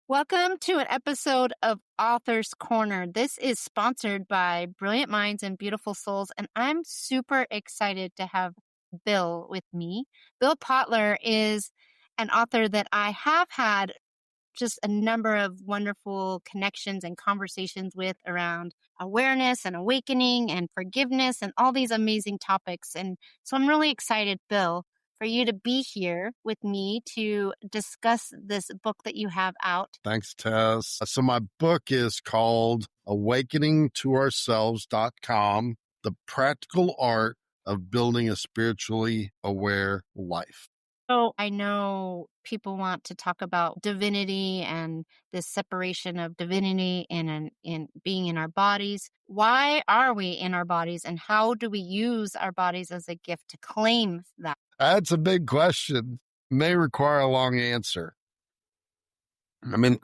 Welcome to an episode of Author's Corner. This is sponsored by Brilliant Minds and Beautiful Souls, and I'm super excited to have Bill with me. Bill Pautler is an author that I have had just a number of wonderful connections and conversations with around awareness and awakening and forgiveness and all these amazing topics. And so I'm really excited, Bill, for you to be here with me to discuss this book that you have out. Thanks, Tess. So my book is called awakeningtoourselves.com, The Practical Art of Building a Spiritually Aware Life. So I know people want to talk about divinity and this separation of divinity and in being in our bodies. Why are we in our bodies, and how do we use our bodies as a gift to claim that? That's a big question. May require a long answer. I mean,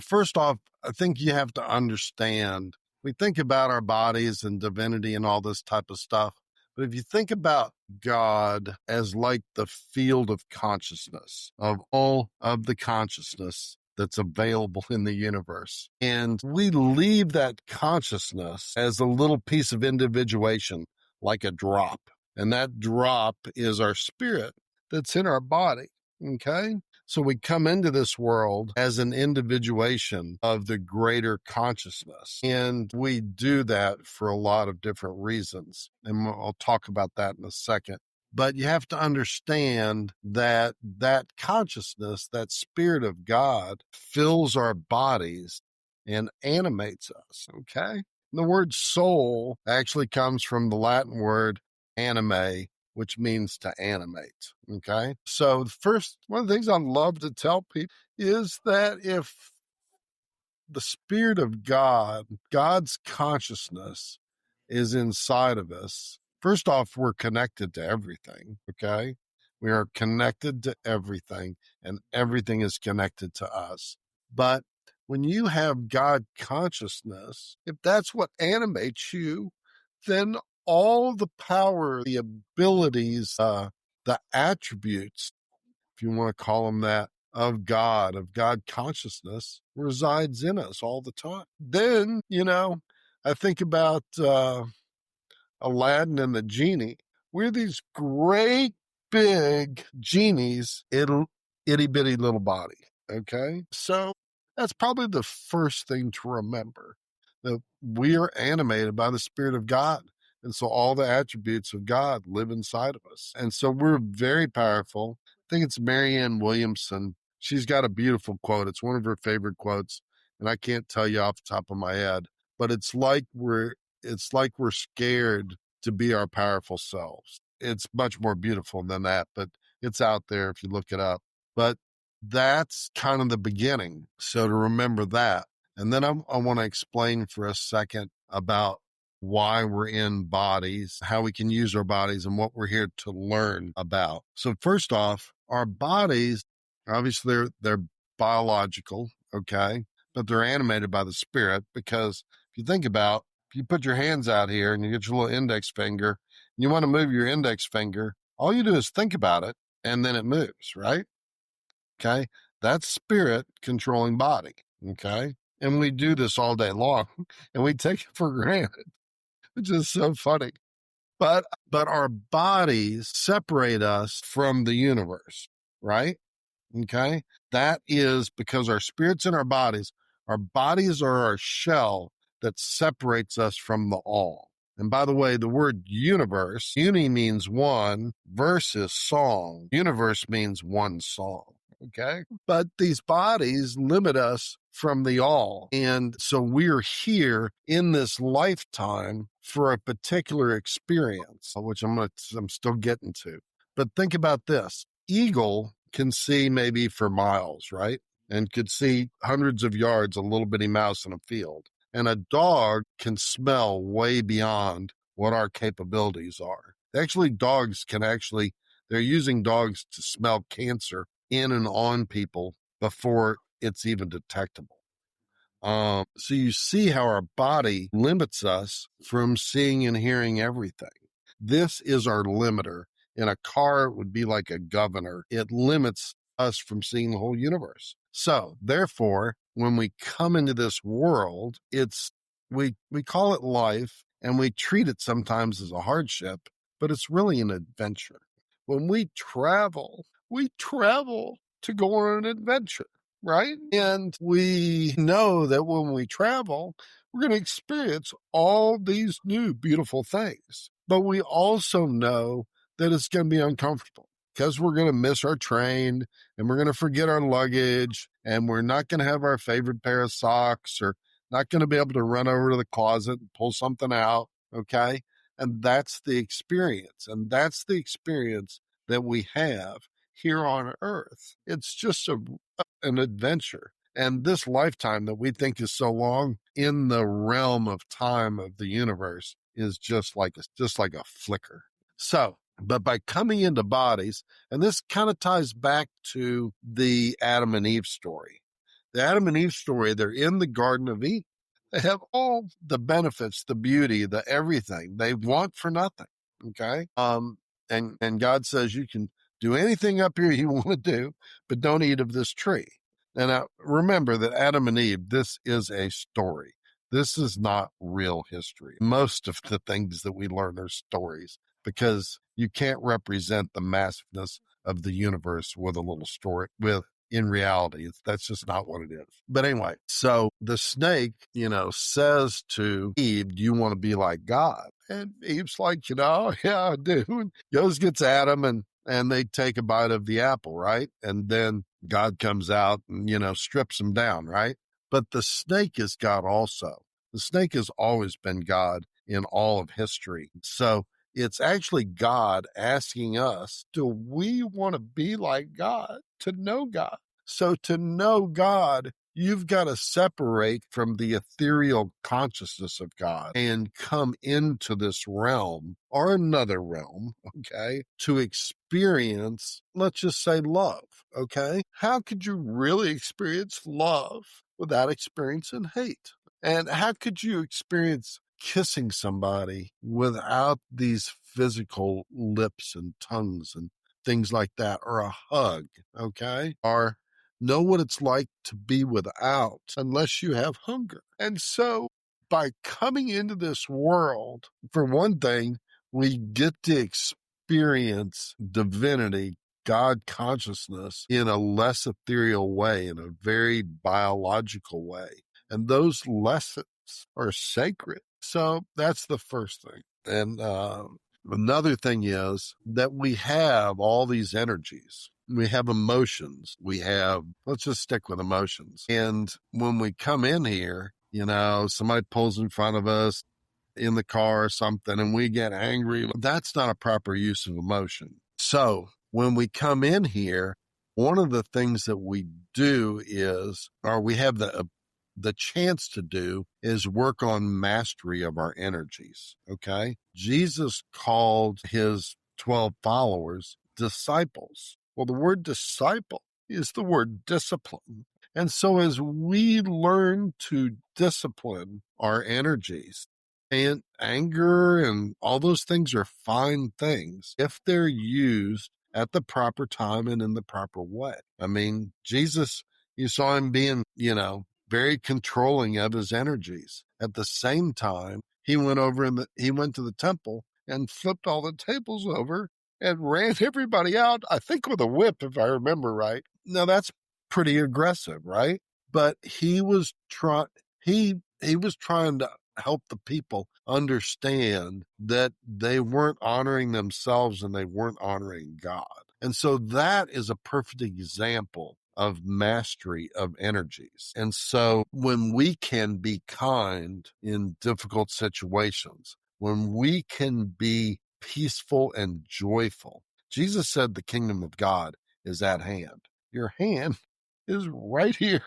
first off, I think you have to understand, we think about our bodies and divinity and all this type of stuff. But if you think about God as like the field of consciousness of all of the consciousness that's available in the universe, and we leave that consciousness as a little piece of individuation, like a drop. And that drop is our spirit that's in our body. Okay. So we come into this world as an individuation of the greater consciousness. And we do that for a lot of different reasons. And I'll talk about that in a second. But you have to understand that that consciousness, that spirit of God, fills our bodies and animates us. Okay. And the word soul actually comes from the Latin word anime, which means to animate. Okay. So one of the things I love to tell people is that if the spirit of God, God's consciousness is inside of us, first off, we're connected to everything. Okay. We are connected to everything, and everything is connected to us. But when you have God consciousness, if that's what animates you, then all the power, the abilities, the attributes, if you want to call them that, of God consciousness resides in us all the time. Then, I think about Aladdin and the genie. We're these great big genies in itty bitty little body. Okay. So that's probably the first thing to remember, that we are animated by the Spirit of God. And so all the attributes of God live inside of us. And so we're very powerful. I think it's Marianne Williamson. She's got a beautiful quote. It's one of her favorite quotes. And I can't tell you off the top of my head, but it's like we're scared to be our powerful selves. It's much more beautiful than that, but it's out there if you look it up. But that's kind of the beginning. So to remember that. And then I want to explain for a second about why we're in bodies, how we can use our bodies, and what we're here to learn about. So first off, our bodies, obviously they're biological, okay, but they're animated by the Spirit, because if you think about, if you put your hands out here and you get your little index finger, and you want to move your index finger, all you do is think about it, and then it moves, right? Okay. That's spirit controlling body. Okay. And we do this all day long, and we take it for granted, which is so funny. But our bodies separate us from the universe, right? Okay. That is because our spirit's in our bodies. Our bodies are our shell that separates us from the all. And by the way, the word universe, uni means one, verse is song. Universe means one song. Okay. But these bodies limit us from the all. And so we're here in this lifetime for a particular experience, which I'm still getting to. But think about this. Eagle can see maybe for miles, right? And could see hundreds of yards, a little bitty mouse in a field. And a dog can smell way beyond what our capabilities are. They're using dogs to smell cancer in and on people before it's even detectable. So you see how our body limits us from seeing and hearing everything. This is our limiter. In a car, it would be like a governor. It limits us from seeing the whole universe. So therefore, when we come into this world, we call it life and we treat it sometimes as a hardship, but it's really an adventure. When we travel to go on an adventure, right? And we know that when we travel, we're going to experience all these new beautiful things. But we also know that it's going to be uncomfortable because we're going to miss our train and we're going to forget our luggage and we're not going to have our favorite pair of socks or not going to be able to run over to the closet and pull something out. Okay. And that's the experience. And that's the experience that we have here on earth. It's just an adventure. And this lifetime that we think is so long in the realm of time of the universe is just like a flicker. So, but by coming into bodies, and this kind of ties back to the Adam and Eve story. The Adam and Eve story, they're in the Garden of Eden. They have all the benefits, the beauty, the everything. They want for nothing. Okay. And God says you can do anything up here you want to do, but don't eat of this tree. And now remember that Adam and Eve, this is a story. This is not real history. Most of the things that we learn are stories because you can't represent the massiveness of the universe with a little story, in reality. That's just not what it is. But anyway, so the snake, says to Eve, do you want to be like God? And Eve's like, yeah, I do. And goes, gets Adam and they take a bite of the apple, right? And then God comes out and, strips them down, right? But the snake is God also. The snake has always been God in all of history. So it's actually God asking us, do we want to be like God, to know God? So to know God, you've got to separate from the ethereal consciousness of God and come into this realm or another realm, okay, to experience, let's just say, love, okay? How could you really experience love without experiencing hate? And how could you experience kissing somebody without these physical lips and tongues and things like that, or a hug, okay? Or know what it's like to be without unless you have hunger. And so by coming into this world, for one thing, we get to experience divinity, God consciousness in a less ethereal way, in a very biological way. And those lessons are sacred. So that's the first thing. And another thing is that we have all these energies. We have emotions. Let's just stick with emotions. And when we come in here, somebody pulls in front of us in the car or something and we get angry. That's not a proper use of emotion. So when we come in here, one of the things that we do or we have the chance to do is work on mastery of our energies. Okay. Jesus called his 12 followers disciples. Well, the word disciple is the word discipline. And so as we learn to discipline our energies, and anger and all those things are fine things if they're used at the proper time and in the proper way. I mean, Jesus, you saw him being, very controlling of his energies. At the same time, he went to the temple and flipped all the tables over and ran everybody out, I think with a whip, if I remember right. Now that's pretty aggressive, right? But he was trying to help the people understand that they weren't honoring themselves and they weren't honoring God. And so that is a perfect example of mastery of energies. And so when we can be kind in difficult situations, when we can be peaceful and joyful, Jesus said the kingdom of God is at hand. Your hand is right here.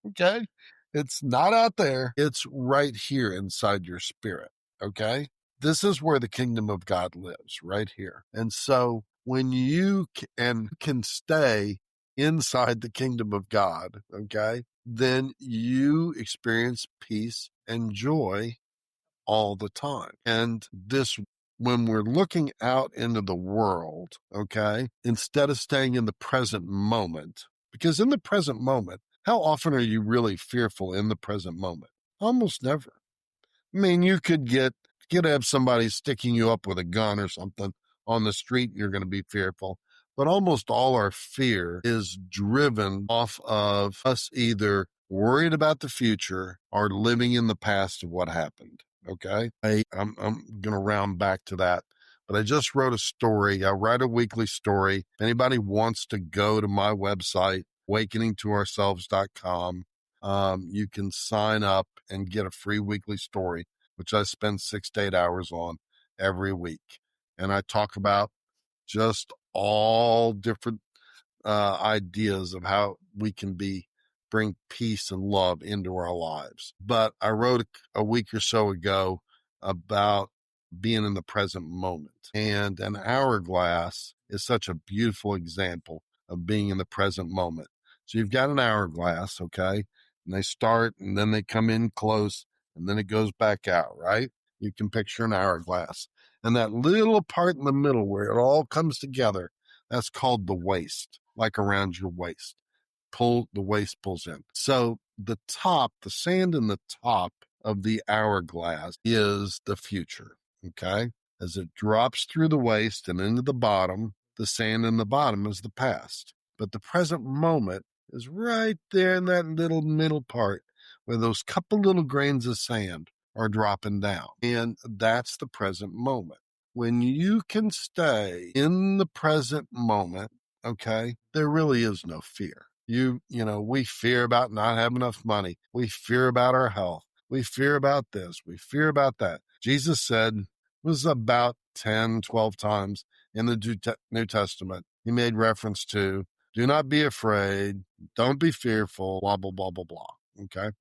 Okay. It's not out there. It's right here inside your spirit. Okay. This is where the kingdom of God lives, right here. And so when you can stay inside the kingdom of God, okay, then you experience peace and joy all the time. And when we're looking out into the world, okay, instead of staying in the present moment, because in the present moment, How often are you really fearful in the present moment? Almost never. I mean, you could have somebody sticking you up with a gun or something on the street, and you're going to be fearful. But almost all our fear is driven off of us either worried about the future or living in the past of what happened. Okay. I'm going to round back to that. But I just wrote a story. I write a weekly story. If anybody wants to go to my website, awakeningtoourselves.com, you can sign up and get a free weekly story, which I spend 6 to 8 hours on every week. And I talk about just all different ideas of how we can bring peace and love into our lives. But I wrote a week or so ago about being in the present moment. And an hourglass is such a beautiful example of being in the present moment. So you've got an hourglass, okay? And they start and then they come in close and then it goes back out, right? You can picture an hourglass. And that little part in the middle where it all comes together, that's called the waist, like around your waist. The waist pulls in. So the sand in the top of the hourglass is the future. Okay. As it drops through the waist and into the bottom, the sand in the bottom is the past. But the present moment is right there in that little middle part where those couple little grains of sand are dropping down. And that's the present moment. When you can stay in the present moment, okay, there really is no fear. We fear about not having enough money. We fear about our health. We fear about this. We fear about that. Jesus said, it was about 10, 12 times in the New Testament. He made reference to, do not be afraid. Don't be fearful, blah, blah, blah, blah, blah. Okay.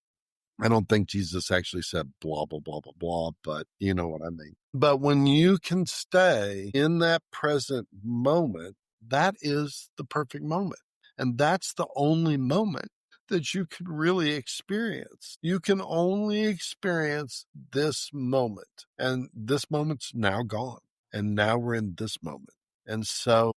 I don't think Jesus actually said blah, blah, blah, blah, blah, but you know what I mean. But when you can stay in that present moment, that is the perfect moment. And that's the only moment that you can really experience. You can only experience this moment. And this moment's now gone. And now we're in this moment. And so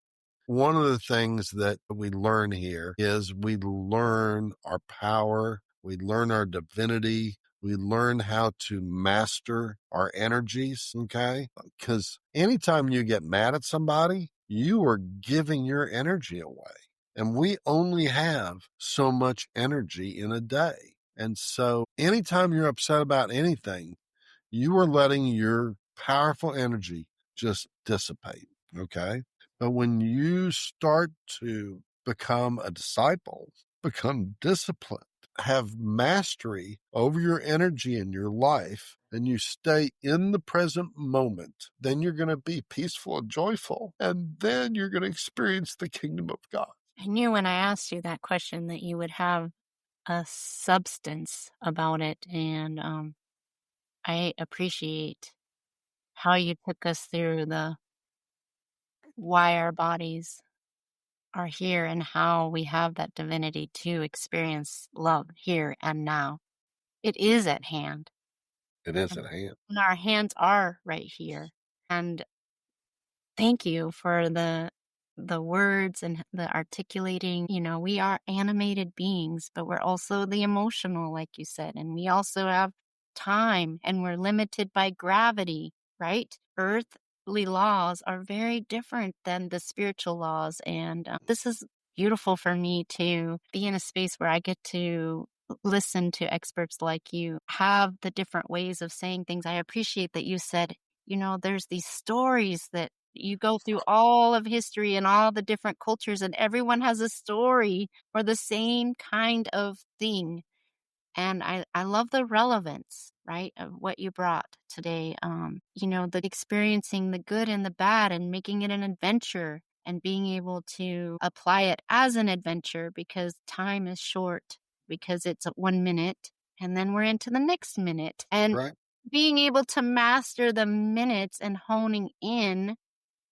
one of the things that we learn here is we learn our power, we learn our divinity, we learn how to master our energies, okay? Because anytime you get mad at somebody, you are giving your energy away. And we only have so much energy in a day. And so anytime you're upset about anything, you are letting your powerful energy just dissipate, okay? But when you start to become a disciple, become disciplined, have mastery over your energy in your life, and you stay in the present moment, then you're going to be peaceful and joyful. And then you're going to experience the kingdom of God. I knew when I asked you that question that you would have a substance about it. And I appreciate how you took us through the why our bodies are here and how we have that divinity to experience love here and now. It is at hand, It is and at hand. our hands are right here. And thank you for the words and the articulating. We are animated beings, but we're also the emotional, like you said, and we also have time and we're limited by gravity, right? Earthly laws are very different than the spiritual laws. And this is beautiful for me to be in a space where I get to listen to experts like you have the different ways of saying things. I appreciate that you said, there's these stories that you go through all of history and all the different cultures, and everyone has a story for the same kind of thing. And I love the relevance, right, of what you brought today. The experiencing the good and the bad and making it an adventure and being able to apply it as an adventure because time is short, because it's 1 minute and then we're into the next minute. And Right? being able to master the minutes and honing in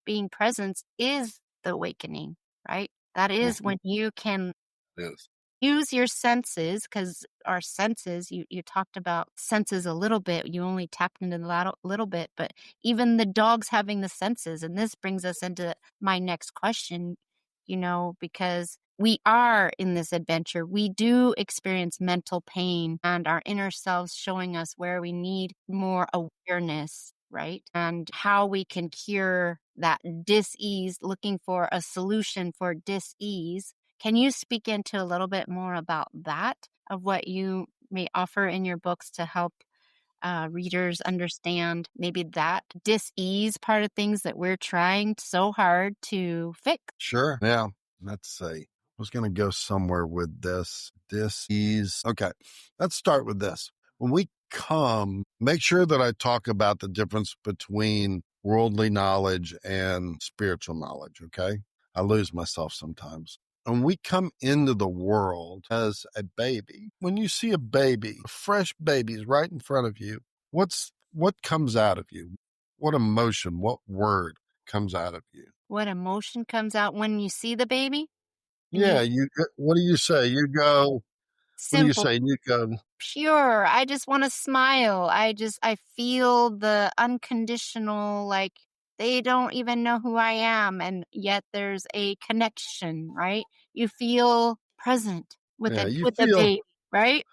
being present is the awakening, right? That is Mhm. when you can It is. use your senses, because our senses, you talked about senses a little bit. You only tapped into that a little bit, but even the dogs having the senses, and this brings us into my next question. because we are in this adventure. We do experience mental pain and our inner selves showing us where we need more awareness, right? And how we can cure that dis-ease, looking for a solution for dis-ease. Can you speak into a little bit more about that, of what you may offer in your books to help readers understand maybe that dis-ease part of things that we're trying so hard to fix? Sure. Yeah. Let's see. I was going to go somewhere with this. Dis-ease. Okay. Let's start with this. When we come, make sure that I talk about the difference between worldly knowledge and spiritual knowledge. Okay. I lose myself sometimes. When we come into the world as a baby, when you see a baby, a fresh baby is right in front of you, what comes out of you? What emotion, what word comes out of you? What emotion comes out when you see the baby? And Yeah, you what do you say? What do you simple, say? You go, pure. I just want to smile. I feel the unconditional, like they don't even know who I am. And yet there's a connection, right? You feel present with yeah, you with the feel, baby, right?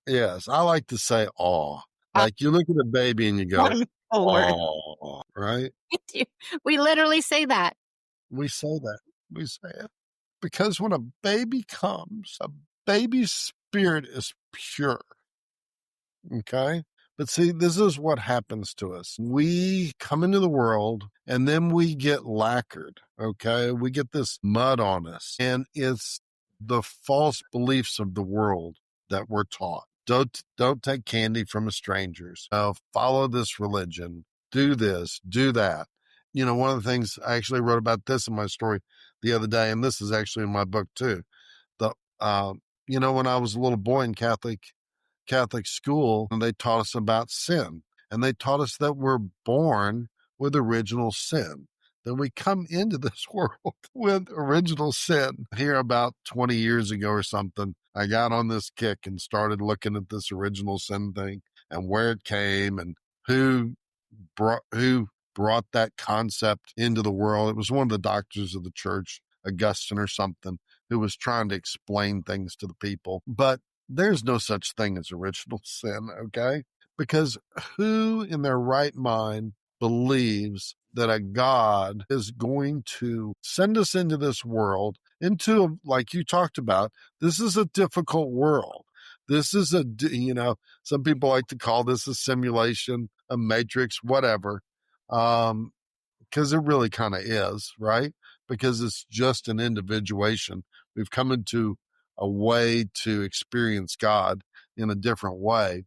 yes, I like to say awe. Uh, Like you look at a baby and you go, wonderful word. awe, right? We literally say that. We say that. We say it. Because when a baby comes, a baby's spirit is pure. Okay. But see, this is what happens to us. We come into the world and then we get lacquered. Okay. We get this mud on us, and it's the false beliefs of the world that we're taught. Don't take candy from a stranger's. Follow this religion. Do this, do that. One of the things I actually wrote about this in my story the other day, and this is actually in my book too. The, uh, when I was a little boy in Catholic school, and they taught us about sin. And they taught us that we're born with original sin, that we come into this world with original sin. Here, about 20 years ago or something, I got on this kick and started looking at this original sin thing and where it came and who who brought that concept into the world. It was one of the doctors of the church, Augustine or something, who was trying to explain things to the people. But there's no such thing as original sin, okay? Because who in their right mind believes that a God is going to send us into this world, like you talked about, this is a difficult world. This is some people like to call this a simulation, a matrix, whatever. Because it really kind of is, right? Because it's just an individuation. We've come into a way to experience God in a different way.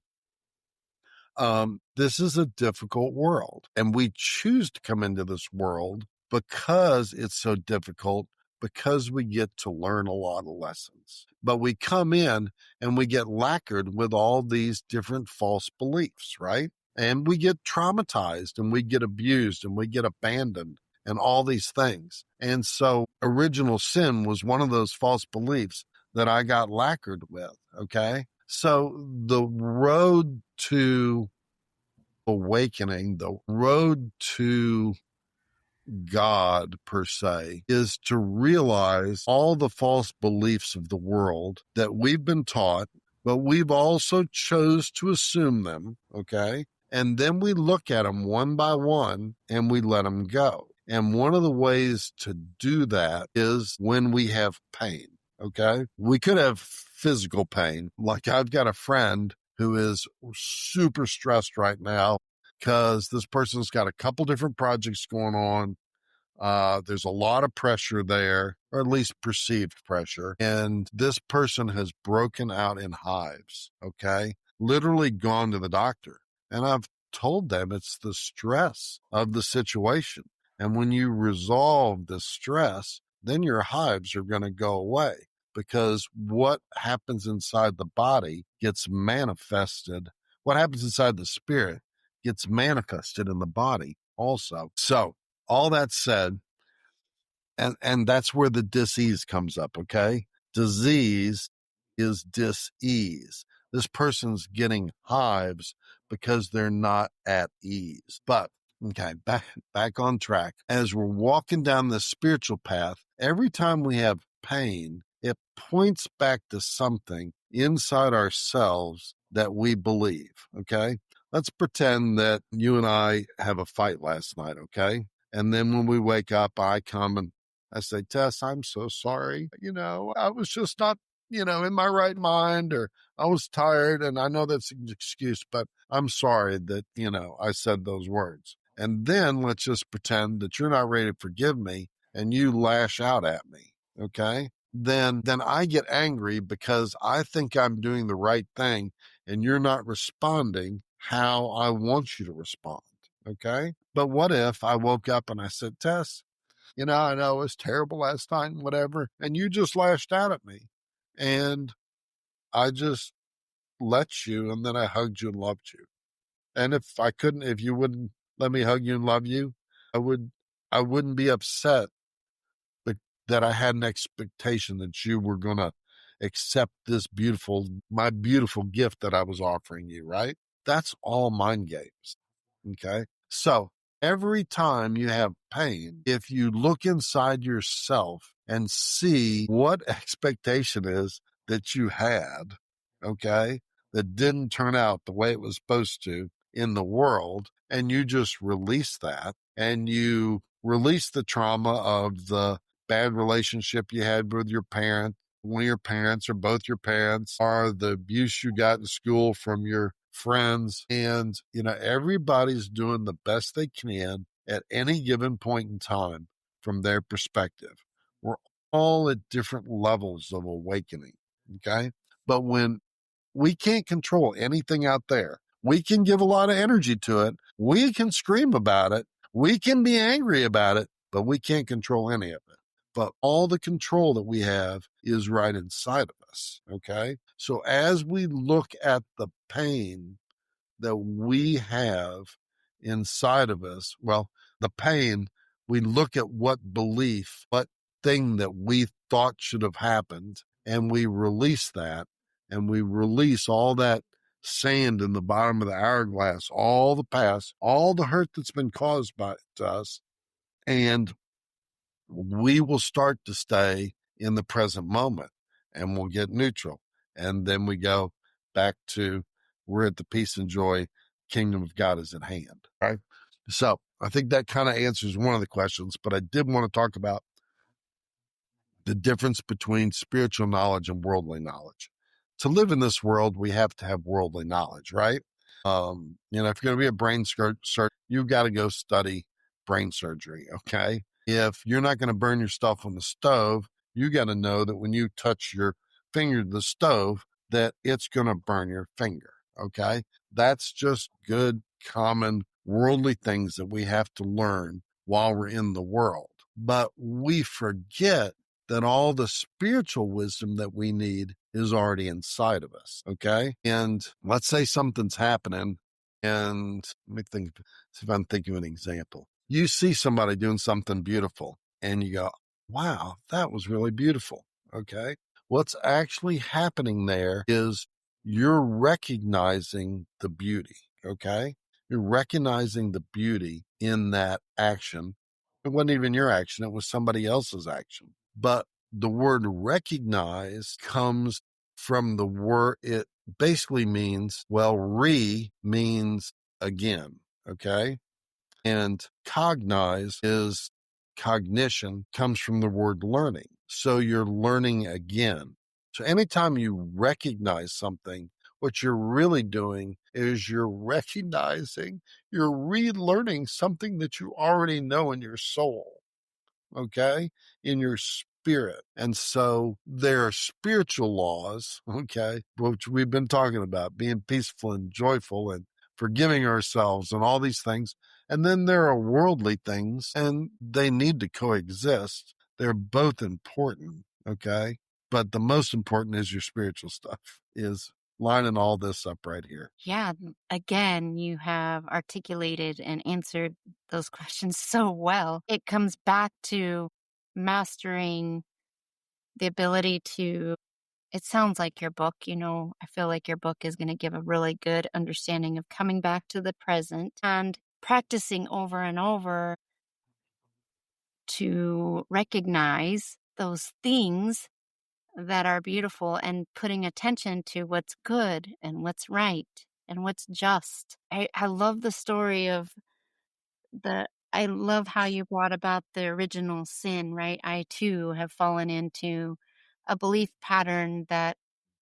This is a difficult world, and we choose to come into this world because it's so difficult, because we get to learn a lot of lessons. But we come in and we get lacquered with all these different false beliefs, right? And we get traumatized and we get abused and we get abandoned and all these things. And so original sin was one of those false beliefs that I got lacquered with. Okay. So the road to awakening, the road to God, per se, is to realize all the false beliefs of the world that we've been taught, but we've also chose to assume them, okay? And then we look at them one by one and we let them go. And one of the ways to do that is when we have pain, okay? We could have physical pain. Like I've got a friend who is super stressed right now because this person's got a couple different projects going on. There's a lot of pressure there, or at least perceived pressure. And this person has broken out in hives, okay? Literally gone to the doctor. And I've told them it's the stress of the situation. And when you resolve the stress, then your hives are going to go away because what happens inside the body gets manifested. What happens inside the spirit gets manifested in the body also. So, all that said, and that's where the disease comes up, okay? Disease is dis-ease. This person's getting hives because they're not at ease. But Okay, back on track. As we're walking down the spiritual path, every time we have pain, it points back to something inside ourselves that we believe. Okay. Let's pretend that you and I have a fight last night. Okay. And then when we wake up, I come and I say, Tess, I'm so sorry. I was just not, in my right mind, or I was tired. And I know that's an excuse, but I'm sorry that, I said those words. And then let's just pretend that you're not ready to forgive me and you lash out at me. Okay. Then I get angry because I think I'm doing the right thing and you're not responding how I want you to respond. Okay. But what if I woke up and I said, Tess, I know it was terrible last night and whatever, and you just lashed out at me and I just let you, and then I hugged you and loved you. And if you wouldn't let me hug you and love you, I would, I wouldn't be upset that I had an expectation that you were going to accept my beautiful gift that I was offering you, right? That's all mind games. Okay. So every time you have pain, if you look inside yourself and see what expectation is that you had, okay, that didn't turn out the way it was supposed to in the world, and you just release that and you release the trauma of the bad relationship you had with your parent, one of your parents or both your parents, or the abuse you got in school from your friends. And, everybody's doing the best they can at any given point in time from their perspective. We're all at different levels of awakening. Okay. But when we can't control anything out there, we can give a lot of energy to it. We can scream about it. We can be angry about it, but we can't control any of it. But all the control that we have is right inside of us. Okay. So as we look at the pain that we have inside of us, well, the pain, we look at what thing that we thought should have happened, and we release that, and we release all that sand in the bottom of the hourglass, all the past, all the hurt that's been caused by to us, and we will start to stay in the present moment and we'll get neutral. And then we go back to we're at the peace and joy, kingdom of God is at hand. Right. So I think that kind of answers one of the questions, but I did want to talk about the difference between spiritual knowledge and worldly knowledge. To live in this world, we have to have worldly knowledge, right? If you're going to be a brain surgeon, you've got to go study brain surgery. Okay. If you're not going to burn your stuff on the stove, you got to know that when you touch your finger to the stove, that it's going to burn your finger. Okay. That's just good, common worldly things that we have to learn while we're in the world. But we forget that all the spiritual wisdom that we need is already inside of us. Okay. And let's say something's happening. And let me think, see if I'm thinking of an example. You see somebody doing something beautiful and you go, wow, that was really beautiful. Okay. What's actually happening there is you're recognizing the beauty. Okay. You're recognizing the beauty in that action. It wasn't even your action. It was somebody else's action. But the word recognize comes from the word, it basically means, means again. Okay. And cognize is cognition, comes from the word learning. So you're learning again. So anytime you recognize something, what you're really doing is you're recognizing, you're relearning something that you already know in your soul. Okay, in your spirit. And so there are spiritual laws, okay, which we've been talking about, being peaceful and joyful and forgiving ourselves and all these things. And then there are worldly things, and they need to coexist. They're both important, okay? But the most important is your spiritual stuff, is lining all this up right here. Yeah, again, you have articulated and answered those questions so well. It comes back to mastering the ability to, it sounds like your book, I feel like your book is going to give a really good understanding of coming back to the present and practicing over and over to recognize those things that are beautiful and putting attention to what's good and what's right and what's just. I love the story of I love how you brought about the original sin, right? I too have fallen into a belief pattern that,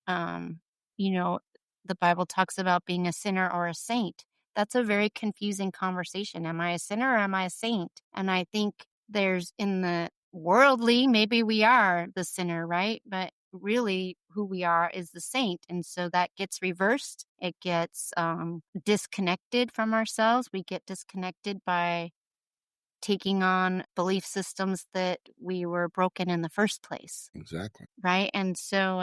um, you know, the Bible talks about being a sinner or a saint. That's a very confusing conversation. Am I a sinner or am I a saint? And I think there's in the worldly, maybe we are the sinner, right? But really who we are is the saint. And so that gets reversed. It gets disconnected from ourselves. We get disconnected by taking on belief systems that we were broken in the first place. Exactly. Right. And so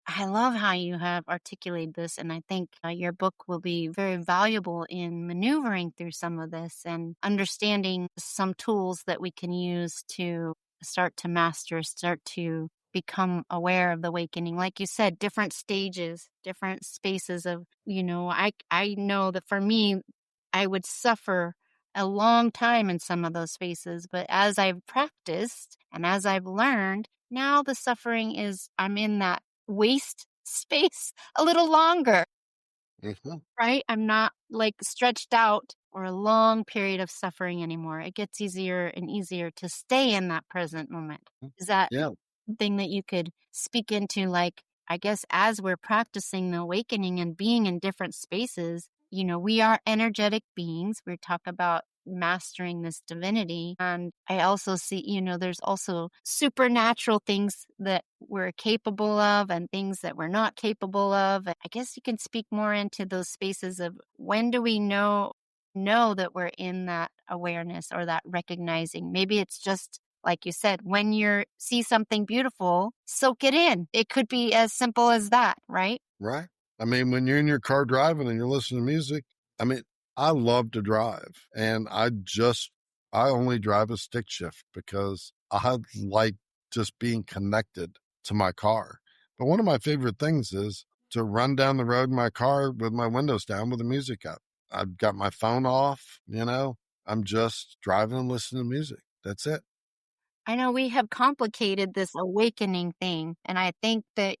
I love how you have articulated this. And I think your book will be very valuable in maneuvering through some of this and understanding some tools that we can use to start to master, start to become aware of the awakening. Like you said, different stages, different spaces of, I know that for me, I would suffer a long time in some of those spaces. But as I've practiced and as I've learned, now the suffering is I'm in that waste space a little longer, Mhm. right? I'm not like stretched out or a long period of suffering anymore. It gets easier and easier to stay in that present moment. Is that Yeah. something that you could speak into? Like, I guess as we're practicing the awakening and being in different spaces, we are energetic beings. We talk about mastering this divinity. And I also see, there's also supernatural things that we're capable of and things that we're not capable of. I guess you can speak more into those spaces of when do we know that we're in that awareness or that recognizing. Maybe it's just like you said, when you see something beautiful, soak it in. It could be as simple as that, right? Right. I mean, when you're in your car driving and you're listening to music, I mean, I love to drive and I only drive a stick shift because I like just being connected to my car. But one of my favorite things is to run down the road in my car with my windows down with the music up. I've got my phone off, I'm just driving and listening to music. That's it. I know we have complicated this awakening thing, and I think that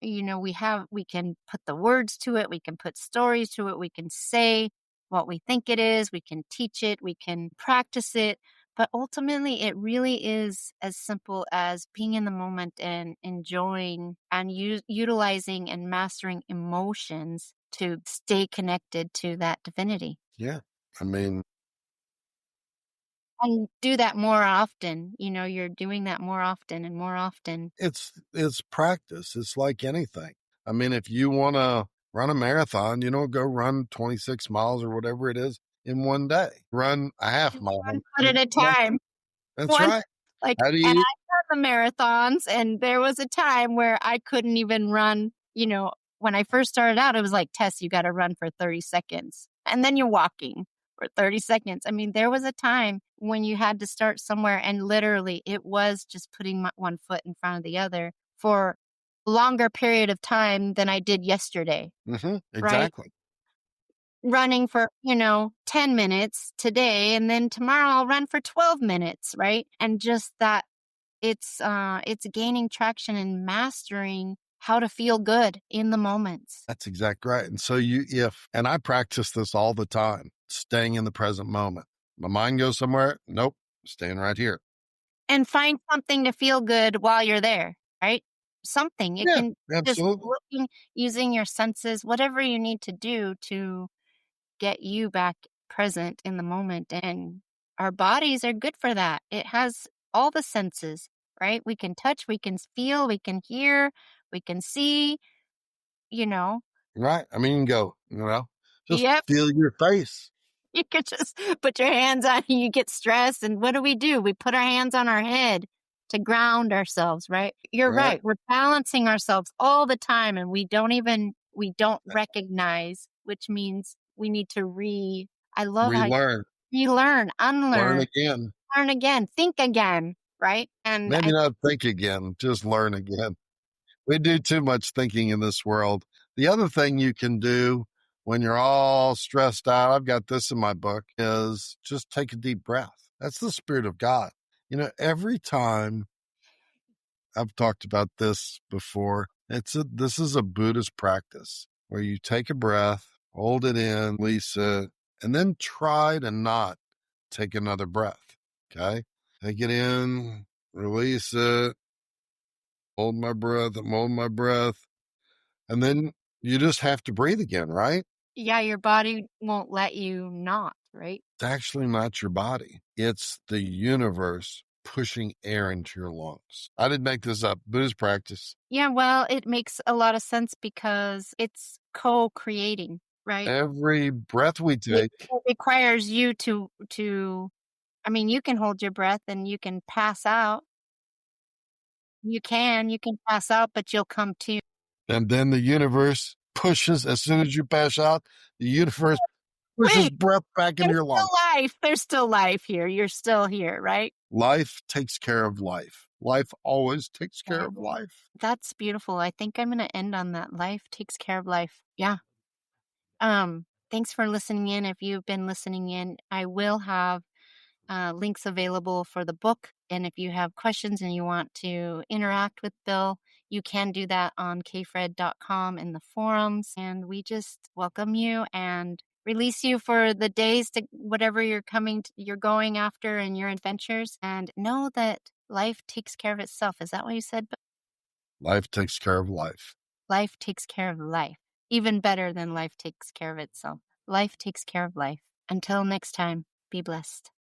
we can put the words to it, we can put stories to it, we can say what we think it is, we can teach it, we can practice it, but ultimately it really is as simple as being in the moment and enjoying and utilizing and mastering emotions to stay connected to that divinity. Yeah. I mean, And do that more often. You're doing that more often and more often. it's practice. It's like anything. I mean, if you want to run a marathon, go run 26 miles or whatever it is in one day. Run a half mile. 1 foot at a Yeah, time. that's One right. like, How do and you I run the marathons, and there was a time where I couldn't even run, when I first started out, it was like, "Tess, you gotta run for 30 seconds." And then you're walking for 30 seconds. I mean, there was a time when you had to start somewhere, and literally it was just putting my 1 foot in front of the other for a longer period of time than I did yesterday, right? exactly. Running for, 10 minutes today and then tomorrow I'll run for 12 minutes, right? And just that it's gaining traction and mastering how to feel good in the moments That's exactly right. And so and I practice this all the time, staying in the present moment. My mind goes somewhere. Nope. Staying right here. and find something to feel good while you're there, right? Something. It Yeah, can just absolutely. looking, using your senses, whatever you need to do to get you back present in the moment. And our bodies are good for that. It has all the senses, right? We can touch, we can feel, we can hear, we can see, you know. Right. I mean, just Yep. feel your face. You could just put your hands on you get stressed. And what do? We put our hands on our head to ground ourselves, right? You're Right. right. We're balancing ourselves all the time and we don't recognize, which means we need to I love how Relearn. relearn, Learn unlearn, again. learn again, think again, right? And Maybe not think again, just learn again. We do too much thinking in this world. The other thing you can do when you're all stressed out, I've got this in my book, is just take a deep breath. That's the Spirit of God. Every time I've talked about this before, this is a Buddhist practice where you take a breath, hold it in, release it, and then try to not take another breath. Okay. Take it in, release it, hold my breath, and hold my breath. And then you just have to breathe again, right? Yeah, your body won't let you not, right? It's actually not your body. It's the universe pushing air into your lungs. I didn't make this up. Buddhist practice. Yeah, well, it makes a lot of sense because it's co-creating, right? Every breath we It take, it requires you to I mean, you can hold your breath and you can pass out. You can pass out, but you'll come to. and then the universe pushes, as soon as you pass out, the universe pushes Wait, breath back into there's your still lungs. life. There's still life here. You're still here, right? Life takes care of life. Life always takes care of Wow. life. That's beautiful. I think I'm gonna end on that. Life takes care of life. Yeah. Thanks for listening in. If you've been listening in, I will have links available for the book. And if you have questions and you want to interact with Bill, you can do that on kfred.com in the forums. And we just welcome you and release you for the days to whatever you're going after in your adventures. And know that life takes care of itself. Is that what you said? Life takes care of life. Life takes care of life. Even better than life takes care of itself. Life takes care of life. Until next time, be blessed.